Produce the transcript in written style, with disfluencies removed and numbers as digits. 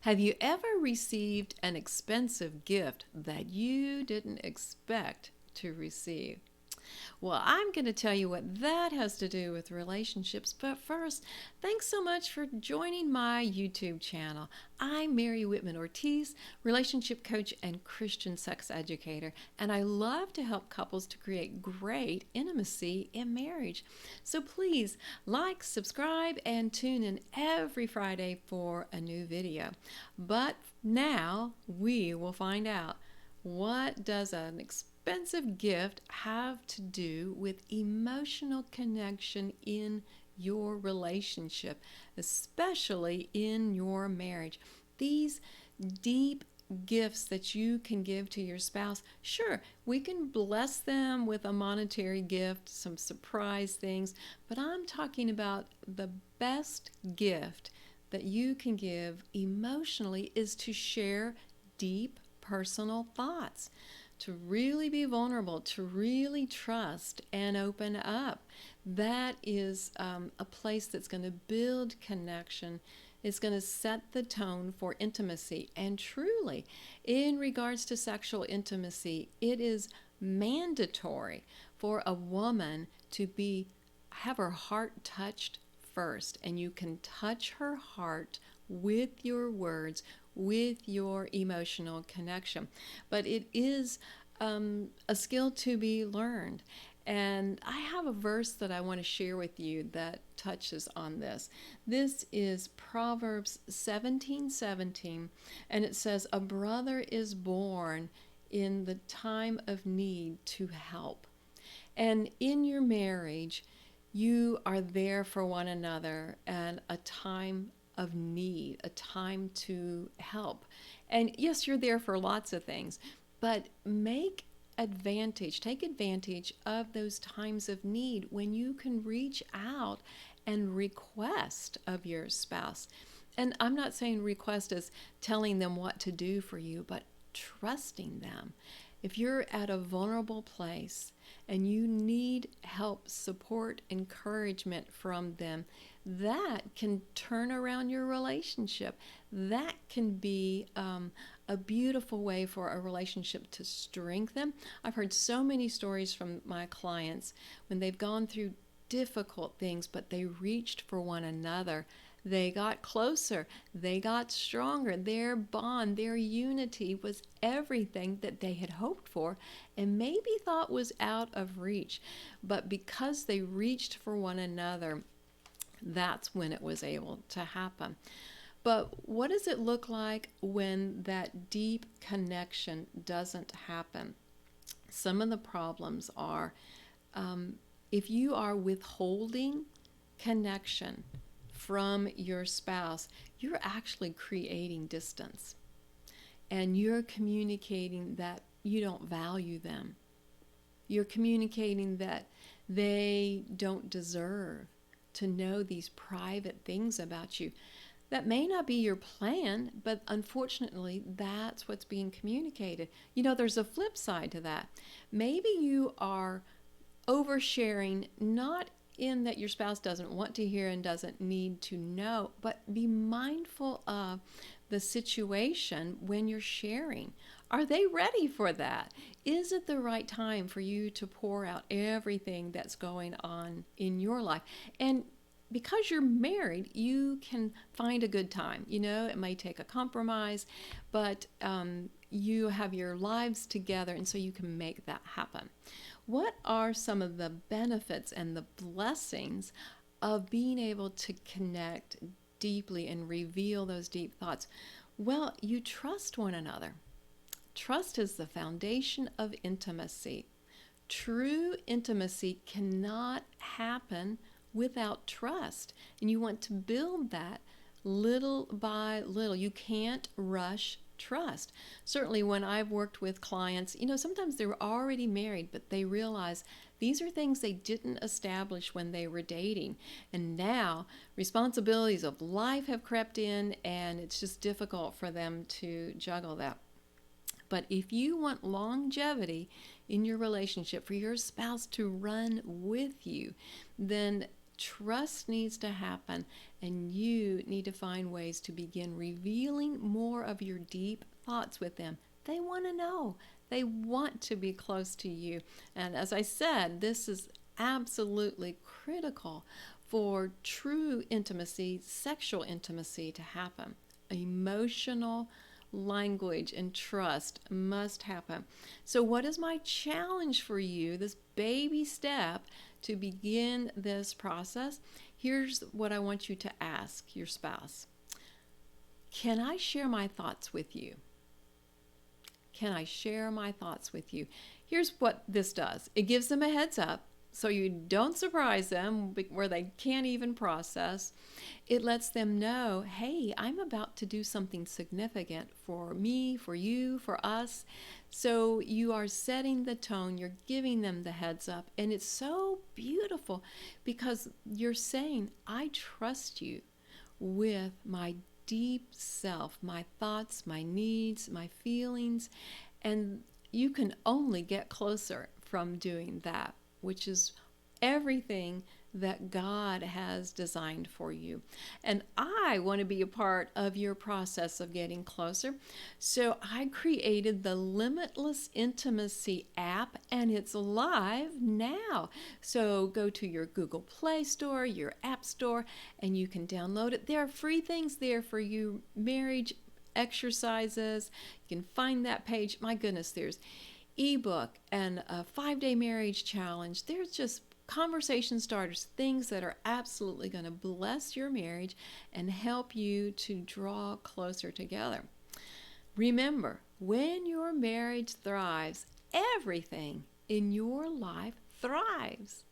Have you ever received an expensive gift that you didn't expect to receive? Well, I'm going to tell you what that has to do with relationships. But first, thanks so much for joining my YouTube channel. I'm Mary Whitman Ortiz, relationship coach and Christian sex educator, and I love to help couples to create great intimacy in marriage. So please like, subscribe, and tune in every Friday for a new video. But now we will find out, what does an expensive gift have to do with emotional connection in your relationship, especially in your marriage? These deep gifts that you can give to your spouse, sure, we can bless them with a monetary gift, some surprise things, but I'm talking about the best gift that you can give emotionally is to share deep personal thoughts, to really be vulnerable, to really trust and open up. That is a place that's going to build connection. It's going to set the tone for intimacy. And truly, in regards to sexual intimacy, it is mandatory for a woman to have her heart touched first. And you can touch her heart with your words, with your emotional connection. But it is a skill to be learned. And I have a verse that I want to share with you that touches on this. This is Proverbs 17:17, and it says, "A brother is born in the time of need to help." And in your marriage, you are there for one another and a time of need, a time to help. And yes, you're there for lots of things, but take advantage of those times of need when you can reach out and request of your spouse. And I'm not saying request as telling them what to do for you, but trusting them. If you're at a vulnerable place and you need help, support, encouragement from them, that can turn around your relationship. That can be a beautiful way for a relationship to strengthen. I've heard so many stories from my clients when they've gone through difficult things, but they reached for one another. They got closer, they got stronger. Their bond, their unity was everything that they had hoped for and maybe thought was out of reach. But because they reached for one another, that's when it was able to happen. But what does it look like when that deep connection doesn't happen? Some of the problems are if you are withholding connection from your spouse, you're actually creating distance. And you're communicating that you don't value them. You're communicating that they don't deserve to know these private things about you. That may not be your plan, but unfortunately, that's what's being communicated. There's a flip side to that. Maybe you are oversharing, not in that your spouse doesn't want to hear and doesn't need to know, but be mindful of the situation when you're sharing. Are they ready for that? Is it the right time for you to pour out everything that's going on in your life? And because you're married, you can find a good time. It may take a compromise, but you have your lives together, and so you can make that happen. What are some of the benefits and the blessings of being able to connect deeply and reveal those deep thoughts? Well, you trust one another. Trust is the foundation of intimacy. True intimacy cannot happen without trust, and you want to build that little by little. You can't rush trust. Certainly when I've worked with clients, sometimes they were already married, but they realize these are things they didn't establish when they were dating. And now responsibilities of life have crept in, and it's just difficult for them to juggle that. But if you want longevity in your relationship, for your spouse to run with you, then Trust needs to happen, and you need to find ways to begin revealing more of your deep thoughts with them. They want to know. They want to be close to you. And as I said, this is absolutely critical for true intimacy, sexual intimacy to happen. Emotional language and trust must happen. So, what is my challenge for you, this baby step to begin this process? Here's what I want you to ask your spouse. Can I share my thoughts with you? Can I share my thoughts with you? Here's what this does. It gives them a heads up so you don't surprise them where they can't even process. It lets them know, hey, I'm about to do something significant for me, for you, for us. So you are setting the tone, you're giving them the heads up, and it's so beautiful because you're saying, I trust you with my deep self, my thoughts, my needs, my feelings, and you can only get closer from doing that, which is everything that God has designed for you. And I want to be a part of your process of getting closer. So I created the Limitless Intimacy app, and it's live now. So go to your Google Play Store, your App Store, and you can download it. There are free things there for you, marriage exercises. You can find that page. My goodness, there's ebook and a 5-day marriage challenge. There's just conversation starters, things that are absolutely going to bless your marriage and help you to draw closer together. Remember, when your marriage thrives, everything in your life thrives.